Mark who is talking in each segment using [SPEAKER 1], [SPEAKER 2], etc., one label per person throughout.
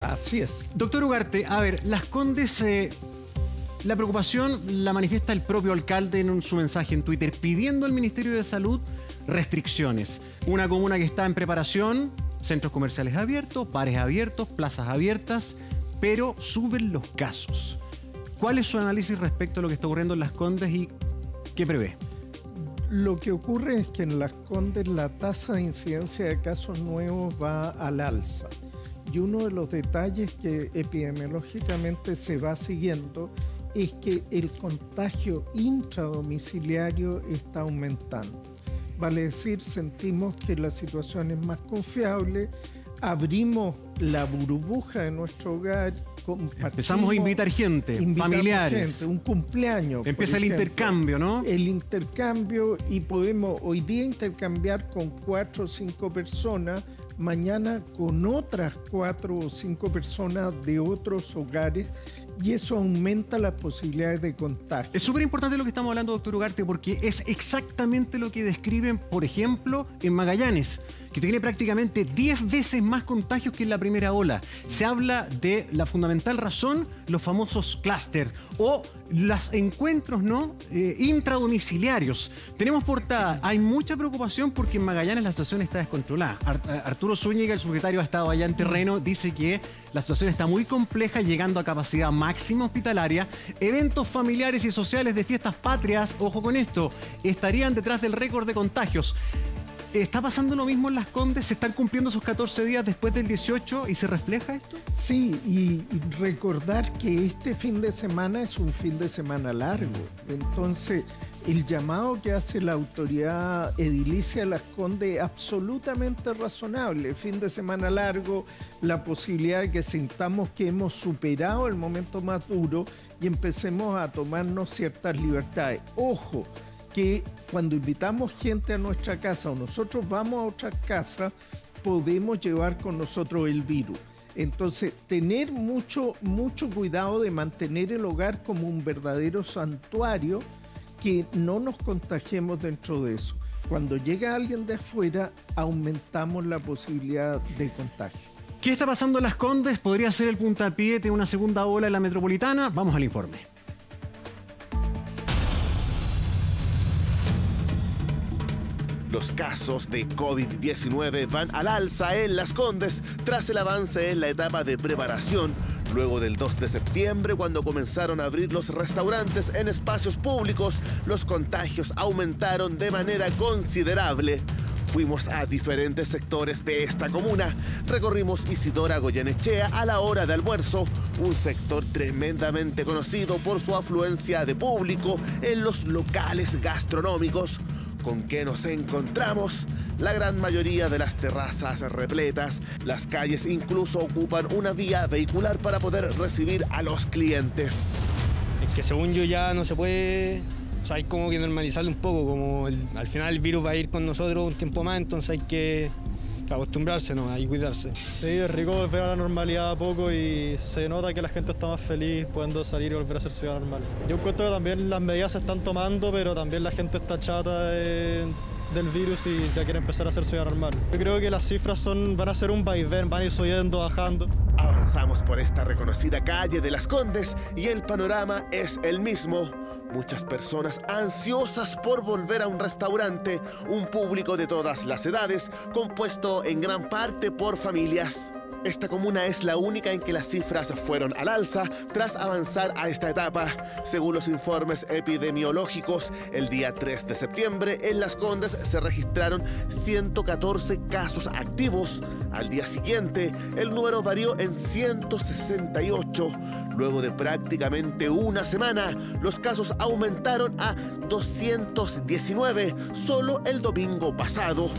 [SPEAKER 1] Así es.
[SPEAKER 2] Doctor Ugarte, a ver, Las Condes, la preocupación la manifiesta el propio alcalde en su mensaje en Twitter, pidiendo al Ministerio de Salud restricciones. Una comuna que está en preparación, centros comerciales abiertos, bares abiertos, plazas abiertas, pero suben los casos. ¿Cuál es su análisis respecto a lo que está ocurriendo en Las Condes y qué prevé?
[SPEAKER 1] Lo que ocurre es que en Las Condes la tasa de incidencia de casos nuevos va al alza. Y uno de los detalles que epidemiológicamente se va siguiendo es que el contagio intradomiciliario está aumentando. Vale decir, sentimos que la situación es más confiable, abrimos la burbuja de nuestro hogar,
[SPEAKER 2] empezamos a invitar gente, familiares.
[SPEAKER 1] Gente, un cumpleaños.
[SPEAKER 2] Empieza el intercambio, ¿no?
[SPEAKER 1] El intercambio, y podemos hoy día intercambiar con 4 o 5 personas, mañana con otras 4 o 5 personas de otros hogares, y eso aumenta las posibilidades de contagio.
[SPEAKER 2] Es súper importante lo que estamos hablando, doctor Ugarte, porque es exactamente lo que describen, por ejemplo, en Magallanes, que tiene prácticamente 10 veces más contagios que en la primera ola. Se habla de la fundamental razón, los famosos clúster o los encuentros, ¿no? Intradomiciliarios. Tenemos portada, hay mucha preocupación porque en Magallanes la situación está descontrolada. Arturo Zúñiga, el secretario, ha estado allá en terreno, dice que la situación está muy compleja, llegando a capacidad máxima hospitalaria. Eventos familiares y sociales de fiestas patrias, ojo con esto, estarían detrás del récord de contagios. ¿Está pasando lo mismo en Las Condes? ¿Se están cumpliendo esos 14 días después del 18 y se refleja esto?
[SPEAKER 1] Sí, y recordar que este fin de semana es un fin de semana largo. Entonces, el llamado que hace la autoridad edilicia de Las Condes es absolutamente razonable. Fin de semana largo, la posibilidad de que sintamos que hemos superado el momento más duro y empecemos a tomarnos ciertas libertades. Ojo, que cuando invitamos gente a nuestra casa o nosotros vamos a otra casa, podemos llevar con nosotros el virus. Entonces, tener mucho cuidado de mantener el hogar como un verdadero santuario, que no nos contagiemos dentro de eso. Cuando llega alguien de afuera, aumentamos la posibilidad de contagio.
[SPEAKER 2] ¿Qué está pasando en Las Condes? ¿Podría ser el puntapié de una segunda ola en la metropolitana? Vamos al informe.
[SPEAKER 3] Los casos de COVID-19 van al alza en Las Condes tras el avance en la etapa de preparación, luego del 2 de septiembre, cuando comenzaron a abrir los restaurantes en espacios públicos. Los contagios aumentaron de manera considerable. Fuimos a diferentes sectores de esta comuna. Recorrimos Isidora Goyenechea a la hora de almuerzo, un sector tremendamente conocido por su afluencia de público en los locales gastronómicos. ¿Con qué nos encontramos? La gran mayoría de las terrazas repletas, las calles incluso ocupan una vía vehicular para poder recibir a los clientes.
[SPEAKER 4] Es que según yo ya no se puede, o sea, hay como que normalizarlo un poco, como al final el virus va a ir con nosotros un tiempo más, entonces hay que acostumbrarse, ¿no? Y cuidarse.
[SPEAKER 5] Sí, es rico volver a la normalidad a poco y se nota que la gente está más feliz pudiendo salir y volver a hacer su vida normal. Yo encuentro que también las medidas se están tomando, pero también la gente está chata del virus y ya quiere empezar a hacer su vida normal. Yo creo que las cifras van a ser un vaivén, van a ir subiendo, bajando.
[SPEAKER 3] Avanzamos por esta reconocida calle de Las Condes y el panorama es el mismo. Muchas personas ansiosas por volver a un restaurante, un público de todas las edades, compuesto en gran parte por familias. Esta comuna es la única en que las cifras fueron al alza tras avanzar a esta etapa. Según los informes epidemiológicos, el día 3 de septiembre en Las Condes se registraron 114 casos activos. Al día siguiente, el número varió en 168. Luego de prácticamente una semana, los casos aumentaron a 219 solo el domingo pasado.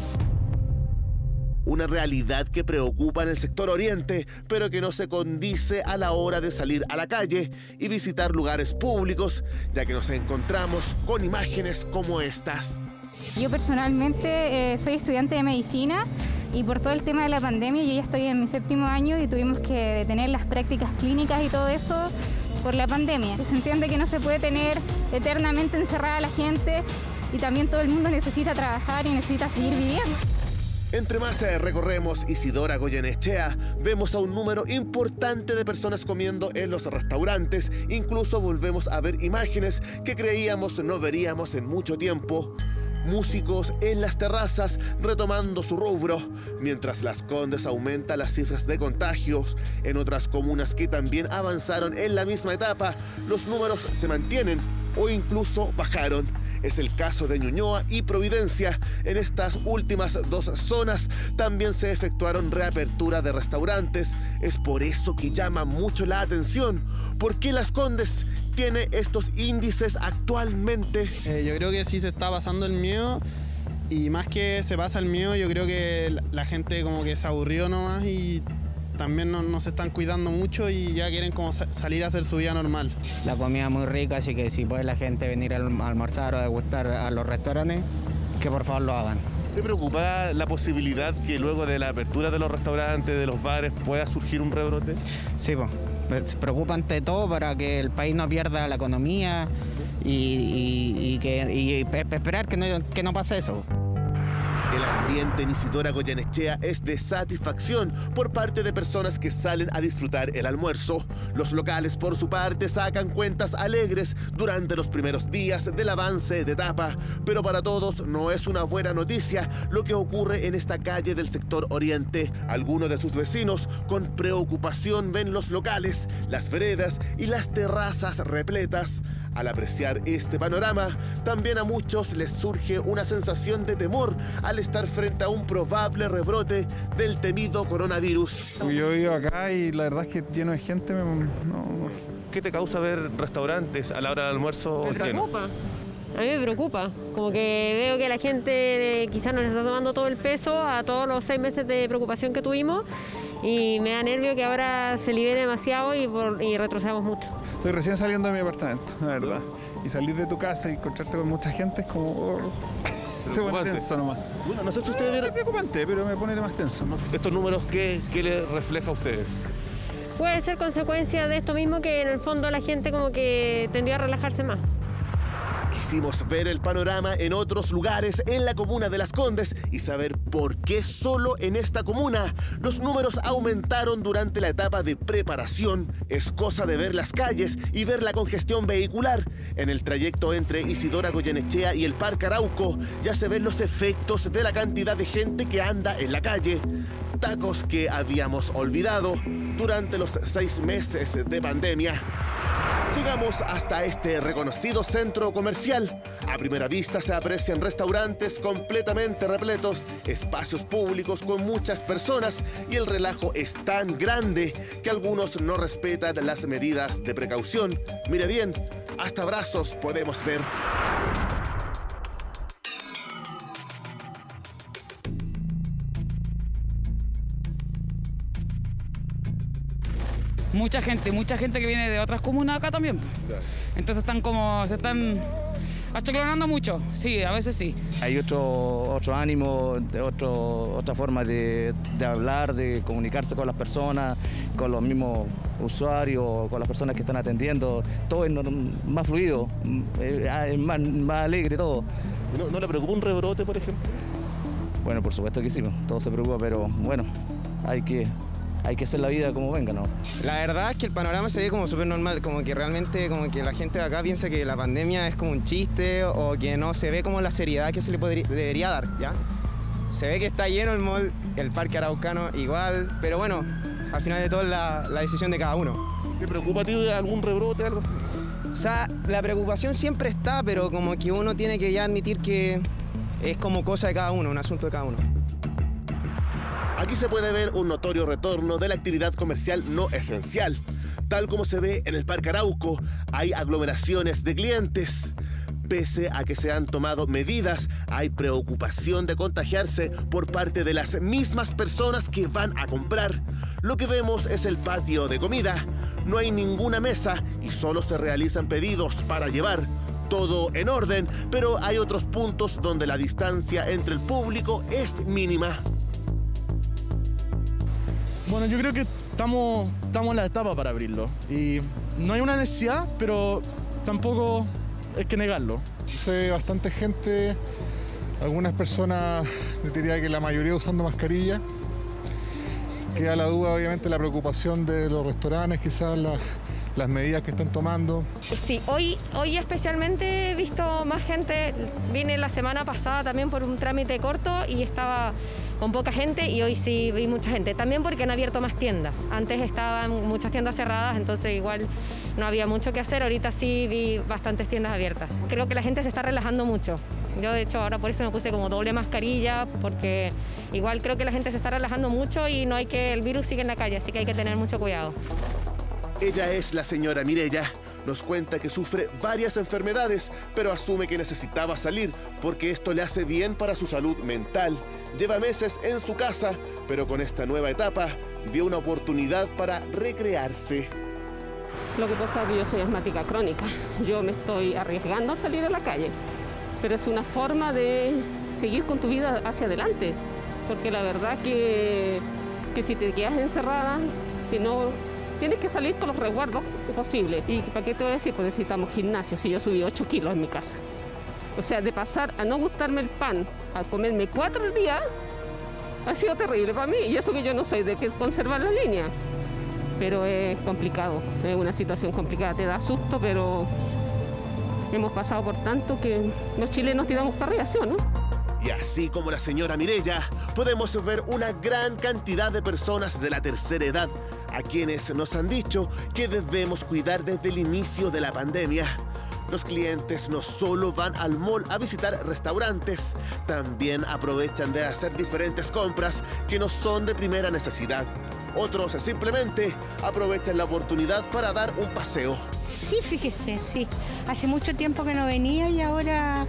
[SPEAKER 3] Una realidad que preocupa en el sector oriente, pero que no se condice a la hora de salir a la calle y visitar lugares públicos, ya que nos encontramos con imágenes como estas.
[SPEAKER 6] Yo personalmente soy estudiante de medicina y por todo el tema de la pandemia yo ya estoy en mi 7º año y tuvimos que detener las prácticas clínicas y todo eso por la pandemia. Se entiende que no se puede tener eternamente encerrada a la gente y también todo el mundo necesita trabajar y necesita seguir viviendo.
[SPEAKER 3] Entre más recorremos Isidora Goyenechea, vemos a un número importante de personas comiendo en los restaurantes. Incluso volvemos a ver imágenes que creíamos no veríamos en mucho tiempo. Músicos en las terrazas retomando su rubro, mientras Las Condes aumenta las cifras de contagios. En otras comunas que también avanzaron en la misma etapa, los números se mantienen o incluso bajaron. Es el caso de Ñuñoa y Providencia. En estas últimas dos zonas también se efectuaron reapertura de restaurantes. Es por eso que llama mucho la atención. ¿Por qué Las Condes tiene estos índices actualmente?
[SPEAKER 7] Yo creo que sí se está pasando el miedo, y más que se pasa el miedo, yo creo que la gente como que se aburrió nomás y también no se están cuidando mucho y ya quieren como salir a hacer su vida normal.
[SPEAKER 8] La comida es muy rica, así que si puede la gente venir a almorzar o a degustar a los restaurantes, que por favor lo hagan.
[SPEAKER 3] ¿Te preocupa la posibilidad que luego de la apertura de los restaurantes, de los bares, pueda surgir un rebrote?
[SPEAKER 8] Sí, pues se preocupa ante todo para que el país no pierda la economía y esperar que no pase eso.
[SPEAKER 3] El ambiente en Isidora Goyenechea es de satisfacción por parte de personas que salen a disfrutar el almuerzo. Los locales, por su parte, sacan cuentas alegres durante los primeros días del avance de etapa. Pero para todos no es una buena noticia lo que ocurre en esta calle del sector oriente. Algunos de sus vecinos con preocupación ven los locales, las veredas y las terrazas repletas. Al apreciar este panorama, también a muchos les surge una sensación de temor al estar frente a un probable rebrote del temido coronavirus.
[SPEAKER 9] Yo vivo acá y la verdad es que lleno de gente.
[SPEAKER 3] ¿Qué te causa ver restaurantes a la hora del almuerzo?
[SPEAKER 10] Me preocupa. A mí me preocupa, como que veo que la gente quizás no le está tomando todo el peso a todos los 6 meses de preocupación que tuvimos, y me da nervio que ahora se libere demasiado y retrocedamos mucho.
[SPEAKER 9] Estoy recién saliendo de mi apartamento, la verdad. Y salir de tu casa y encontrarte con mucha gente es como... te pone tenso nomás.
[SPEAKER 3] Bueno, no sé si ustedes
[SPEAKER 9] es preocupante, pero me pone más tenso.
[SPEAKER 3] ¿Estos números qué les refleja a ustedes?
[SPEAKER 10] Puede ser consecuencia de esto mismo, que en el fondo la gente como que tendió a relajarse más.
[SPEAKER 3] Quisimos ver el panorama en otros lugares en la comuna de Las Condes y saber por qué solo en esta comuna los números aumentaron durante la etapa de preparación. Es cosa de ver las calles y ver la congestión vehicular. En el trayecto entre Isidora Goyenechea y el Parque Arauco ya se ven los efectos de la cantidad de gente que anda en la calle. Tacos que habíamos olvidado durante los 6 meses de pandemia. Llegamos hasta este reconocido centro comercial. A primera vista se aprecian restaurantes completamente repletos, espacios públicos con muchas personas, y el relajo es tan grande que algunos no respetan las medidas de precaución. Mire bien, hasta brazos podemos ver.
[SPEAKER 11] Mucha gente que viene de otras comunas acá también. Entonces se están achiclonando mucho, sí, a veces sí.
[SPEAKER 12] Hay otro ánimo, otra forma de hablar, de comunicarse con las personas, con los mismos usuarios, con las personas que están atendiendo. Todo es más fluido, es más alegre todo.
[SPEAKER 3] ¿No le preocupa un rebrote, por ejemplo?
[SPEAKER 12] Bueno, por supuesto que sí, todo se preocupa, pero bueno, hay que hacer la vida como venga, ¿no?
[SPEAKER 7] La verdad es que el panorama se ve como súper normal, como que realmente como que la gente de acá piensa que la pandemia es como un chiste, o que no se ve como la seriedad que se le debería dar, ¿ya? Se ve que está lleno el mall, el Parque Araucano igual, pero bueno, al final de todo es la decisión de cada uno.
[SPEAKER 3] ¿Te preocupa a ti algún rebrote, algo así?
[SPEAKER 7] O sea, la preocupación siempre está, pero como que uno tiene que ya admitir que es como cosa de cada uno, un asunto de cada uno.
[SPEAKER 3] Aquí se puede ver un notorio retorno de la actividad comercial no esencial. Tal como se ve en el Parque Arauco, hay aglomeraciones de clientes. Pese a que se han tomado medidas, hay preocupación de contagiarse por parte de las mismas personas que van a comprar. Lo que vemos es el patio de comida. No hay ninguna mesa y solo se realizan pedidos para llevar. Todo en orden, pero hay otros puntos donde la distancia entre el público es mínima.
[SPEAKER 13] Bueno, yo creo que estamos en la etapa para abrirlo. Y no hay una necesidad, pero tampoco hay que negarlo.
[SPEAKER 14] Sé bastante gente, algunas personas diría que la mayoría usando mascarilla. Queda la duda, obviamente, la preocupación de los restaurantes, quizás las medidas que están tomando.
[SPEAKER 15] Sí, hoy especialmente he visto más gente. Vine la semana pasada también por un trámite corto y estaba con poca gente, y hoy sí vi mucha gente. También porque han abierto más tiendas. Antes estaban muchas tiendas cerradas, entonces igual no había mucho que hacer. Ahorita sí vi bastantes tiendas abiertas. Creo que la gente se está relajando mucho. Yo, de hecho, ahora por eso me puse como doble mascarilla, porque igual creo que la gente se está relajando mucho y el virus sigue en la calle, así que hay que tener mucho cuidado.
[SPEAKER 3] Ella es la señora Mireya. Nos cuenta que sufre varias enfermedades, pero asume que necesitaba salir porque esto le hace bien para su salud mental. Lleva meses en su casa, pero con esta nueva etapa vio una oportunidad para recrearse.
[SPEAKER 16] Lo que pasa es que yo soy asmática crónica. Yo me estoy arriesgando a salir a la calle, pero es una forma de seguir con tu vida hacia adelante, porque la verdad que si te quedas encerrada, si no, tienes que salir con los resguardos posibles. ¿Y para qué te voy a decir? Pues necesitamos gimnasio. Si yo subí 8 kilos en mi casa. O sea, de pasar a no gustarme el pan, a comerme 4 al día, ha sido terrible para mí. Y eso que yo no soy de que conservar la línea. Pero es complicado, es una situación complicada. Te da susto, pero hemos pasado por tanto que los chilenos tiramos para arriba, ¿sí o no?
[SPEAKER 3] Y así como la señora Mireya, podemos ver una gran cantidad de personas de la tercera edad, a quienes nos han dicho que debemos cuidar desde el inicio de la pandemia. Los clientes no solo van al mall a visitar restaurantes, también aprovechan de hacer diferentes compras que no son de primera necesidad. Otros simplemente aprovechan la oportunidad para dar un paseo.
[SPEAKER 17] Sí, fíjese, sí. Hace mucho tiempo que no venía y ahora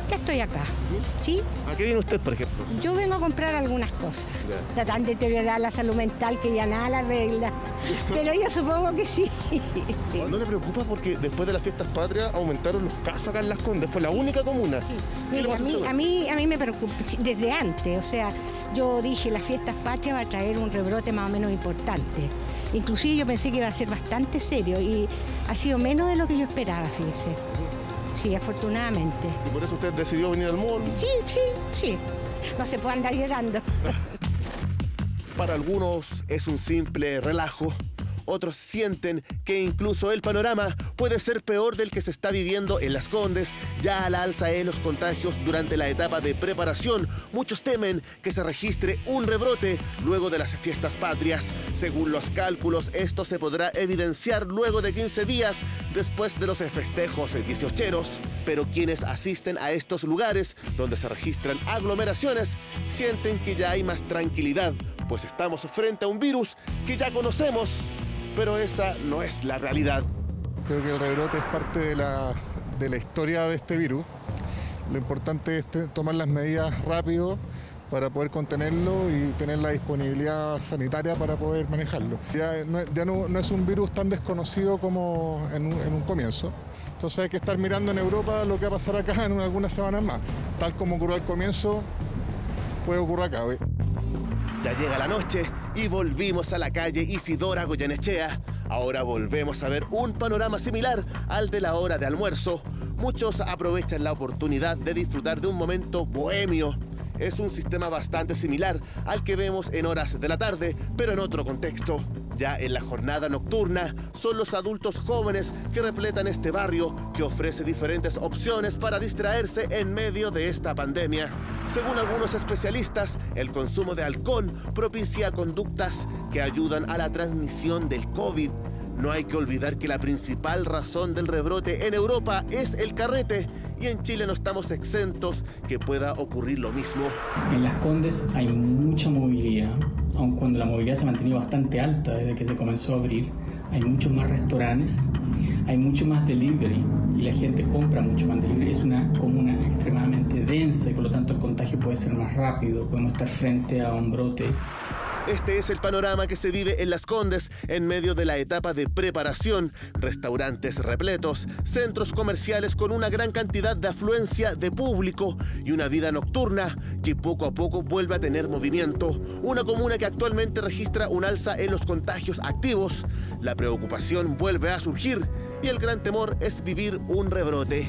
[SPEAKER 17] ya estoy acá. ¿Sí?
[SPEAKER 3] ¿A qué viene usted, por ejemplo?
[SPEAKER 17] Yo vengo a comprar algunas cosas. Tratan de deteriorar la salud mental, que ya nada la arregla. Pero yo supongo que sí. Sí.
[SPEAKER 3] ¿No le preocupa porque después de las fiestas patrias aumentaron los casos acá en Las Condes? Fue la única comuna.
[SPEAKER 17] Sí. Mira, a mí me preocupa desde antes. O sea, yo dije, las fiestas patrias va a traer un rebrote más o menos importante. Inclusive yo pensé que iba a ser bastante serio y ha sido menos de lo que yo esperaba, fíjese. Sí, afortunadamente.
[SPEAKER 3] ¿Y por eso usted decidió venir al mall?
[SPEAKER 17] Sí. No se puede andar llorando.
[SPEAKER 3] Para algunos es un simple relajo. Otros sienten que incluso el panorama puede ser peor del que se está viviendo en Las Condes, ya al alza en los contagios durante la etapa de preparación. Muchos temen que se registre un rebrote luego de las fiestas patrias. Según los cálculos, esto se podrá evidenciar luego de 15 días después de los festejos 18eros. Pero quienes asisten a estos lugares donde se registran aglomeraciones sienten que ya hay más tranquilidad, pues estamos frente a un virus que ya conocemos. Pero esa no es la realidad.
[SPEAKER 14] Creo que el rebrote es parte de la historia de este virus. Lo importante es tomar las medidas rápido para poder contenerlo y tener la disponibilidad sanitaria para poder manejarlo. Ya no es un virus tan desconocido como en un comienzo. Entonces hay que estar mirando en Europa lo que va a pasar acá en algunas semanas más. Tal como ocurrió al comienzo, puede ocurrir acá.
[SPEAKER 3] Ya llega la noche y volvimos a la calle Isidora Goyenechea. Ahora volvemos a ver un panorama similar al de la hora de almuerzo. Muchos aprovechan la oportunidad de disfrutar de un momento bohemio. Es un sistema bastante similar al que vemos en horas de la tarde, pero en otro contexto. Ya en la jornada nocturna son los adultos jóvenes que repletan este barrio, que ofrece diferentes opciones para distraerse en medio de esta pandemia. Según algunos especialistas, el consumo de alcohol propicia conductas que ayudan a la transmisión del COVID. No hay que olvidar que la principal razón del rebrote en Europa es el carrete, y en Chile no estamos exentos que pueda ocurrir lo mismo.
[SPEAKER 18] En Las Condes hay mucha movilidad, aun cuando la movilidad se ha mantenido bastante alta desde que se comenzó a abrir. Hay muchos más restaurantes, hay mucho más delivery y la gente compra mucho más delivery. Es una comuna extremadamente densa y por lo tanto el contagio puede ser más rápido. Podemos estar frente a un brote.
[SPEAKER 3] Este es el panorama que se vive en Las Condes en medio de la etapa de preparación. Restaurantes repletos, centros comerciales con una gran cantidad de afluencia de público y una vida nocturna que poco a poco vuelve a tener movimiento. Una comuna que actualmente registra un alza en los contagios activos. La preocupación vuelve a surgir y el gran temor es vivir un rebrote.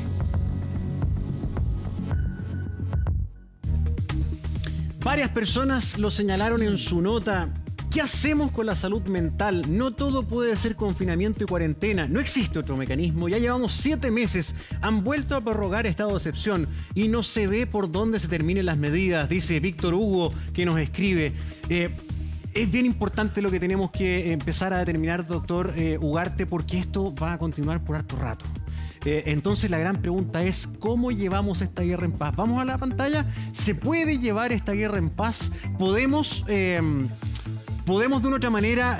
[SPEAKER 2] Varias personas lo señalaron en su nota. ¿Qué hacemos con la salud mental? No todo puede ser confinamiento y cuarentena. No existe otro mecanismo. Ya llevamos 7 meses. Han vuelto a prorrogar estado de excepción y no se ve por dónde se terminen las medidas, dice Víctor Hugo, que nos escribe. Es bien importante lo que tenemos que empezar a determinar, doctor Ugarte, porque esto va a continuar por harto rato. Entonces la gran pregunta es, ¿cómo llevamos esta guerra en paz? Vamos a la pantalla. ¿Se puede llevar esta guerra en paz? ¿Podemos de una otra manera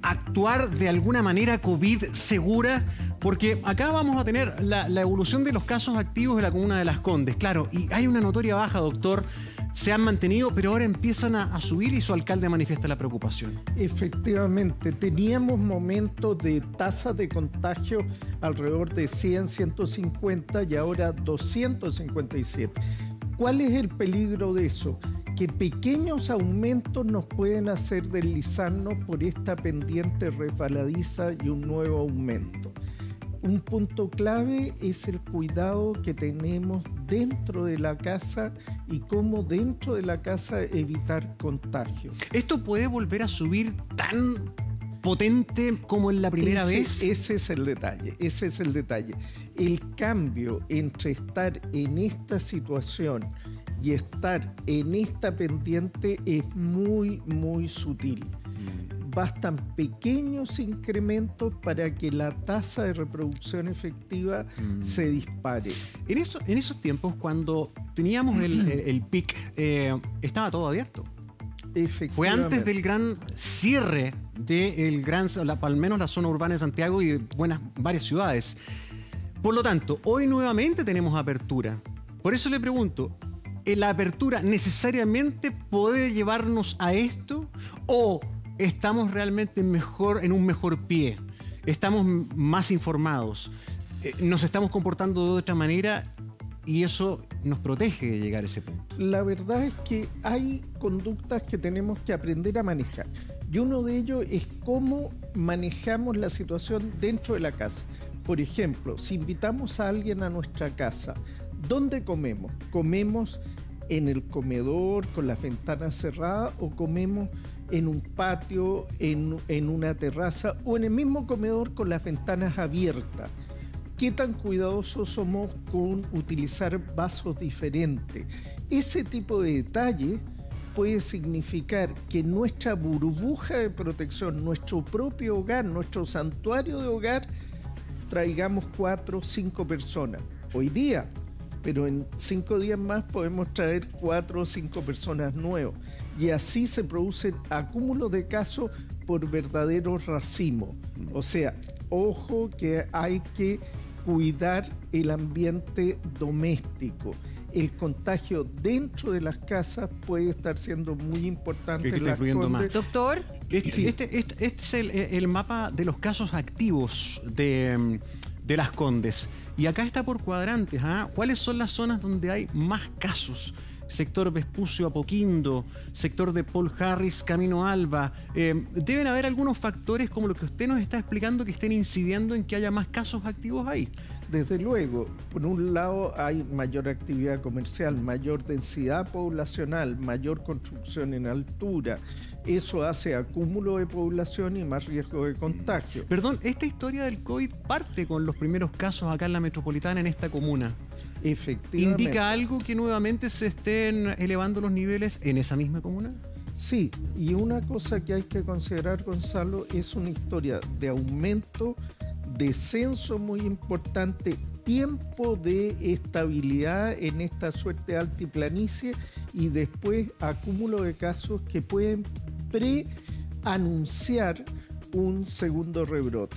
[SPEAKER 2] actuar de alguna manera COVID segura? Porque acá vamos a tener la evolución de los casos activos de la comuna de Las Condes. Claro, y hay una notoria baja, doctor. Se han mantenido, pero ahora empiezan a subir y su alcalde manifiesta la preocupación.
[SPEAKER 1] Efectivamente, teníamos momentos de tasa de contagio alrededor de 100, 150 y ahora 257. ¿Cuál es el peligro de eso? Que pequeños aumentos nos pueden hacer deslizarnos por esta pendiente resbaladiza y un nuevo aumento. Un punto clave es el cuidado que tenemos dentro de la casa y cómo dentro de la casa evitar contagio.
[SPEAKER 2] ¿Esto puede volver a subir tan potente como en la primera vez?
[SPEAKER 1] Ese es el detalle. El cambio entre estar en esta situación y estar en esta pendiente es muy, muy sutil. Bastan pequeños incrementos para que la tasa de reproducción efectiva se dispare.
[SPEAKER 2] En esos tiempos, cuando teníamos el pic, estaba todo abierto. Fue antes del gran cierre al menos la zona urbana de Santiago y varias ciudades. Por lo tanto, hoy nuevamente tenemos apertura. Por eso le pregunto, ¿la apertura necesariamente puede llevarnos a esto o estamos realmente en un mejor pie? ¿Estamos más informados? ¿Nos estamos comportando de otra manera? Y eso nos protege de llegar a ese punto.
[SPEAKER 1] La verdad es que hay conductas que tenemos que aprender a manejar. Y uno de ellos es cómo manejamos la situación dentro de la casa. Por ejemplo, si invitamos a alguien a nuestra casa, ¿dónde comemos? ¿Comemos en el comedor con las ventanas cerradas o comemos en un patio, en una terraza o en el mismo comedor con las ventanas abiertas? ¿Qué tan cuidadosos somos con utilizar vasos diferentes? Ese tipo de detalle puede significar que nuestra burbuja de protección, nuestro propio hogar, nuestro santuario de hogar, traigamos 4 o 5 personas. Hoy día, pero en 5 días más podemos traer 4 o 5 personas nuevas. Y así se producen acúmulos de casos por verdadero racimo. O sea, ojo que hay que cuidar el ambiente doméstico. El contagio dentro de las casas puede estar siendo muy importante.
[SPEAKER 19] Doctor.
[SPEAKER 2] Este es el mapa de los casos activos de Las Condes. Y acá está por cuadrantes. ¿Cuáles son las zonas donde hay más casos? Sector Vespucio Apoquindo, sector de Paul Harris, Camino Alba. Deben haber algunos factores como lo que usted nos está explicando que estén incidiendo en que haya más casos activos ahí.
[SPEAKER 1] Desde luego, por un lado hay mayor actividad comercial, mayor densidad poblacional, mayor construcción en altura. Eso hace acúmulo de población y más riesgo de contagio.
[SPEAKER 2] Perdón, esta historia del COVID parte con los primeros casos acá en la metropolitana, en esta comuna.
[SPEAKER 1] Efectivamente.
[SPEAKER 2] ¿Indica algo que nuevamente se estén elevando los niveles en esa misma comuna?
[SPEAKER 1] Sí, y una cosa que hay que considerar, Gonzalo, es una historia de aumento, descenso muy importante, tiempo de estabilidad en esta suerte de altiplanicie y después acúmulo de casos que pueden preanunciar un segundo rebrote.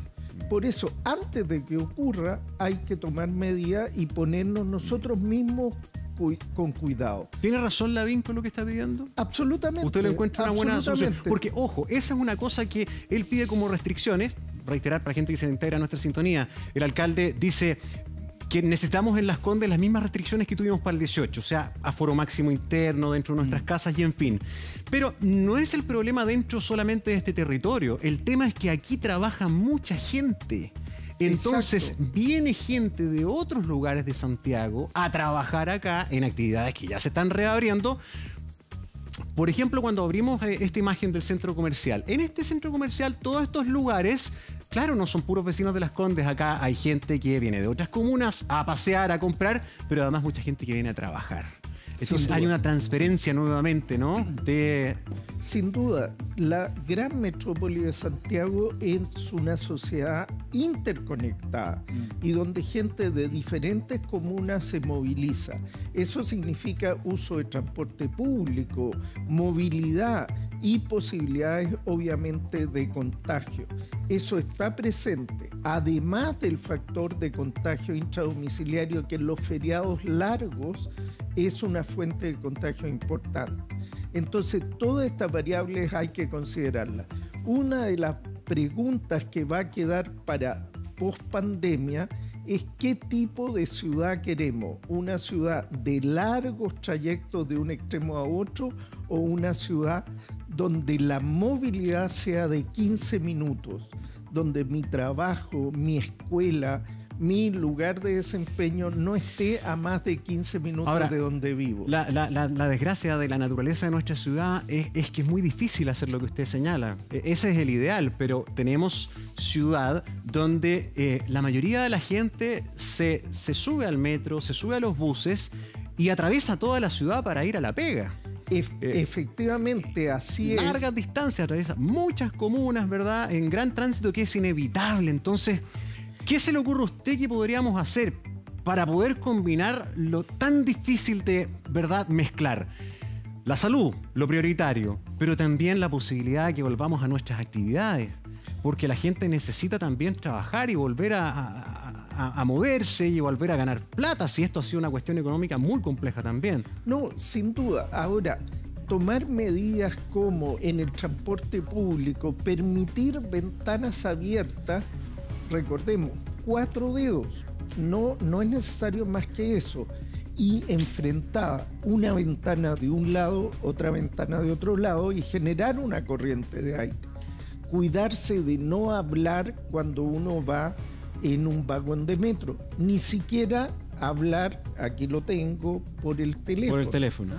[SPEAKER 1] Por eso, antes de que ocurra, hay que tomar medidas y ponernos nosotros mismos con cuidado.
[SPEAKER 2] ¿Tiene razón Lavín con lo que está pidiendo?
[SPEAKER 1] Absolutamente.
[SPEAKER 2] ¿Usted le encuentra una buena solución? Porque, ojo, esa es una cosa que él pide como restricciones. Reiterar para gente que se integra a nuestra sintonía. El alcalde dice que necesitamos en Las Condes las mismas restricciones que tuvimos para el 18, o sea, aforo máximo interno dentro de nuestras casas y en fin. Pero no es el problema dentro solamente de este territorio, el tema es que aquí trabaja mucha gente. Entonces viene gente de otros lugares de Santiago a trabajar acá en actividades que ya se están reabriendo. Por ejemplo, cuando abrimos esta imagen del centro comercial, en este centro comercial todos estos lugares, claro, no son puros vecinos de Las Condes, acá hay gente que viene de otras comunas a pasear, a comprar, pero además mucha gente que viene a trabajar. Entonces hay una transferencia nuevamente, ¿no?
[SPEAKER 1] Sin duda, la gran metrópoli de Santiago es una sociedad interconectada y donde gente de diferentes comunas se moviliza. Eso significa uso de transporte público, movilidad y posibilidades obviamente de contagio. Eso está presente, además del factor de contagio intradomiciliario que en los feriados largos es una fuente de contagio importante. Entonces, todas estas variables hay que considerarlas. Una de las preguntas que va a quedar para post-pandemia es qué tipo de ciudad queremos. ¿Una ciudad de largos trayectos de un extremo a otro o una ciudad donde la movilidad sea de 15 minutos, donde mi trabajo, mi escuela, mi lugar de desempeño no esté a más de 15 minutos ahora, de donde vivo?
[SPEAKER 2] La desgracia de la naturaleza de nuestra ciudad es que es muy difícil hacer lo que usted señala. Ese es el ideal, pero tenemos ciudad donde la mayoría de la gente se sube al metro, se sube a los buses y atraviesa toda la ciudad para ir a la pega.
[SPEAKER 1] Efectivamente, así es.
[SPEAKER 2] Largas distancias, atraviesa muchas comunas, ¿verdad? En gran tránsito que es inevitable. Entonces, ¿qué se le ocurre a usted que podríamos hacer para poder combinar lo tan difícil de, ¿verdad?, mezclar? La salud, lo prioritario, pero también la posibilidad de que volvamos a nuestras actividades, porque la gente necesita también trabajar y volver a moverse y volver a ganar plata, si esto ha sido una cuestión económica muy compleja también.
[SPEAKER 1] No, sin duda. Ahora, tomar medidas como en el transporte público, permitir ventanas abiertas, recordemos, 4 dedos, no es necesario más que eso, y enfrentar una ventana de un lado, otra ventana de otro lado y generar una corriente de aire. Cuidarse de no hablar cuando uno va en un vagón de metro, ni siquiera hablar, aquí lo tengo, por el teléfono.
[SPEAKER 2] Por el teléfono.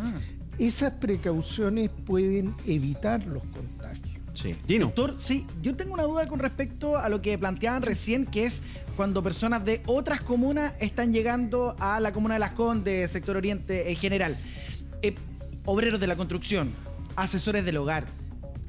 [SPEAKER 1] Esas precauciones pueden evitar los contagios.
[SPEAKER 2] Sí. Gino.
[SPEAKER 19] Doctor, sí, yo tengo una duda con respecto a lo que planteaban recién, que es cuando personas de otras comunas están llegando a la comuna de Las Condes, sector oriente en general. Obreros de la construcción, asesores del hogar,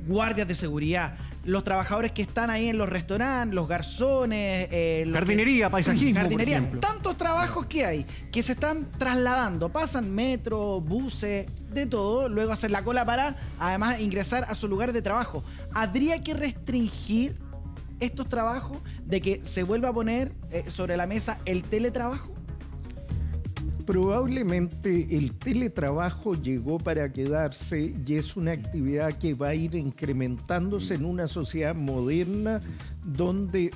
[SPEAKER 19] guardias de seguridad, los trabajadores que están ahí en los restaurantes, los garzones,
[SPEAKER 2] jardinería, paisajismo,
[SPEAKER 19] jardinería,
[SPEAKER 2] por ejemplo.
[SPEAKER 19] Tantos trabajos que hay que se están trasladando, pasan metro, buses, de todo, luego hacer la cola para además ingresar a su lugar de trabajo. ¿Habría que restringir estos trabajos de que se vuelva a poner sobre la mesa el teletrabajo?
[SPEAKER 1] Probablemente el teletrabajo llegó para quedarse y es una actividad que va a ir incrementándose en una sociedad moderna donde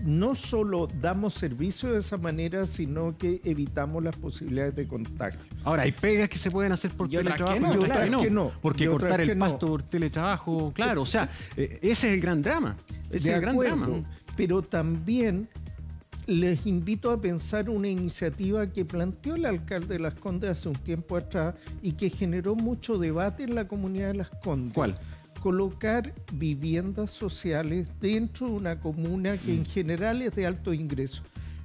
[SPEAKER 1] no solo damos servicio de esa manera, sino que evitamos las posibilidades de contagio.
[SPEAKER 2] Ahora, hay pegas que se pueden hacer por teletrabajo
[SPEAKER 1] y otras que no.
[SPEAKER 2] Porque cortar el pasto por teletrabajo, claro, o sea, ese es el gran drama. Ese es el gran drama.
[SPEAKER 1] Pero también les invito a pensar una iniciativa que planteó el alcalde de Las Condes hace un tiempo atrás y que generó mucho debate en la comunidad de Las Condes.
[SPEAKER 2] ¿Cuál?
[SPEAKER 1] Colocar viviendas sociales dentro de una comuna que en general es de alto ingreso.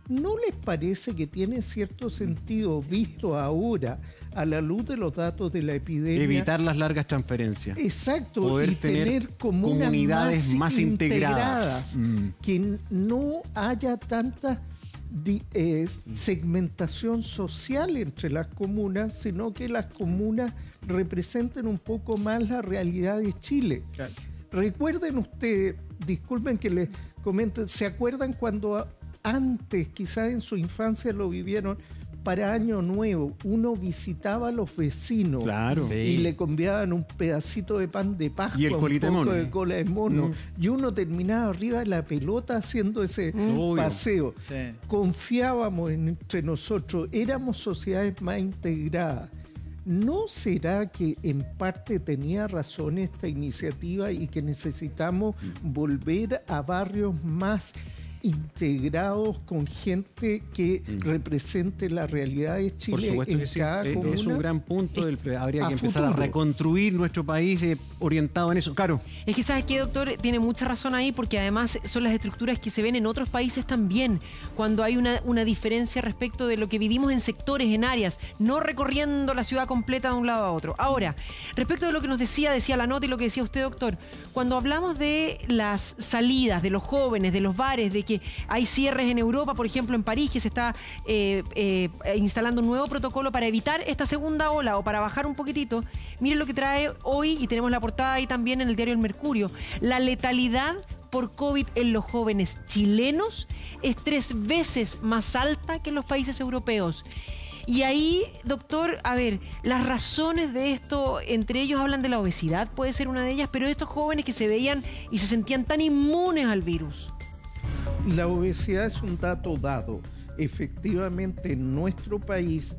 [SPEAKER 1] ¿No les parece que tiene cierto sentido, visto ahora a la luz de los datos de la epidemia?
[SPEAKER 2] Evitar las largas transferencias.
[SPEAKER 1] Exacto,
[SPEAKER 2] poder
[SPEAKER 1] y tener comunidades
[SPEAKER 2] más integradas.
[SPEAKER 1] Que no haya tanta segmentación social entre las comunas, sino que las comunas representen un poco más la realidad de Chile. Claro. Recuerden ustedes, disculpen que les comente, ¿se acuerdan cuando antes, quizás en su infancia lo vivieron, para Año Nuevo, uno visitaba a los vecinos,
[SPEAKER 2] claro,
[SPEAKER 1] y le convidaban un pedacito de pan de Pascua,
[SPEAKER 2] y el
[SPEAKER 1] un poco de
[SPEAKER 2] mono.
[SPEAKER 1] cola de mono, y uno terminaba arriba de la pelota haciendo ese paseo. Sí. Confiábamos entre nosotros, éramos sociedades más integradas. ¿No será que en parte tenía razón esta iniciativa y que necesitamos volver a barrios más integrados con gente que represente la realidad de Chile.
[SPEAKER 2] Por supuesto que sí. Es un gran punto. Habría que empezar a reconstruir nuestro país orientado en eso. Claro.
[SPEAKER 20] Es que, ¿sabes qué, doctor? Tiene mucha razón ahí, porque además son las estructuras que se ven en otros países también, cuando hay una diferencia respecto de lo que vivimos en sectores, en áreas, no recorriendo la ciudad completa de un lado a otro. Ahora, respecto de lo que nos decía la nota y lo que decía usted, doctor, cuando hablamos de las salidas, de los jóvenes, de los bares, de que hay cierres en Europa, por ejemplo en París, que se está instalando un nuevo protocolo para evitar esta segunda ola o para bajar un poquitito, miren lo que trae hoy, y tenemos la portada ahí también en el diario El Mercurio: la letalidad por COVID en los jóvenes chilenos es 3 veces más alta que en los países europeos. Y ahí, doctor, a ver, las razones de esto, entre ellos hablan de la obesidad, puede ser una de ellas, pero estos jóvenes que se veían y se sentían tan inmunes al virus.
[SPEAKER 1] La obesidad es un dato dado. Efectivamente, en nuestro país,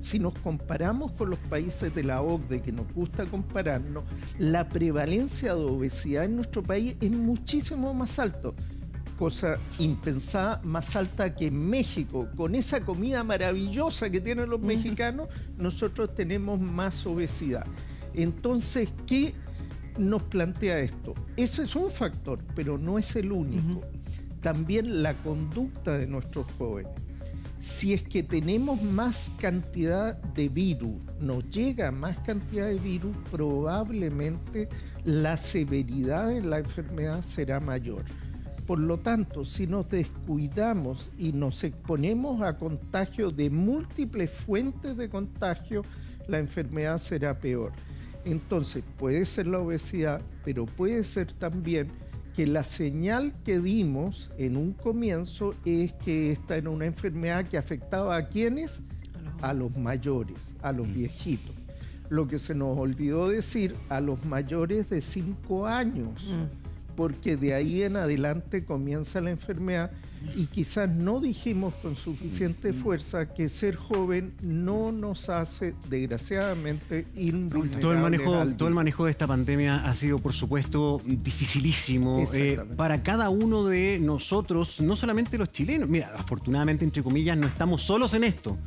[SPEAKER 1] si nos comparamos con los países de la OCDE, que nos gusta compararnos, la prevalencia de obesidad en nuestro país es muchísimo más alto. Cosa impensada, más alta que en México. Con esa comida maravillosa que tienen los mexicanos, nosotros tenemos más obesidad. Entonces, ¿qué nos plantea esto? Ese es un factor, pero no es el único. También la conducta de nuestros jóvenes. Si es que tenemos más cantidad de virus, nos llega más cantidad de virus, probablemente la severidad de la enfermedad será mayor. Por lo tanto, si nos descuidamos y nos exponemos a contagio de múltiples fuentes de contagio, la enfermedad será peor. Entonces, puede ser la obesidad, pero puede ser también que la señal que dimos en un comienzo es que esta era una enfermedad que afectaba a ¿quiénes? A los mayores, a los viejitos. Lo que se nos olvidó decir, a los mayores de 5 años. Porque de ahí en adelante comienza la enfermedad, y quizás no dijimos con suficiente fuerza que ser joven no nos hace, desgraciadamente, invulnerables.
[SPEAKER 2] Todo el manejo de esta pandemia ha sido, por supuesto, dificilísimo para cada uno de nosotros, no solamente los chilenos. Mira, afortunadamente, entre comillas, no estamos solos en esto.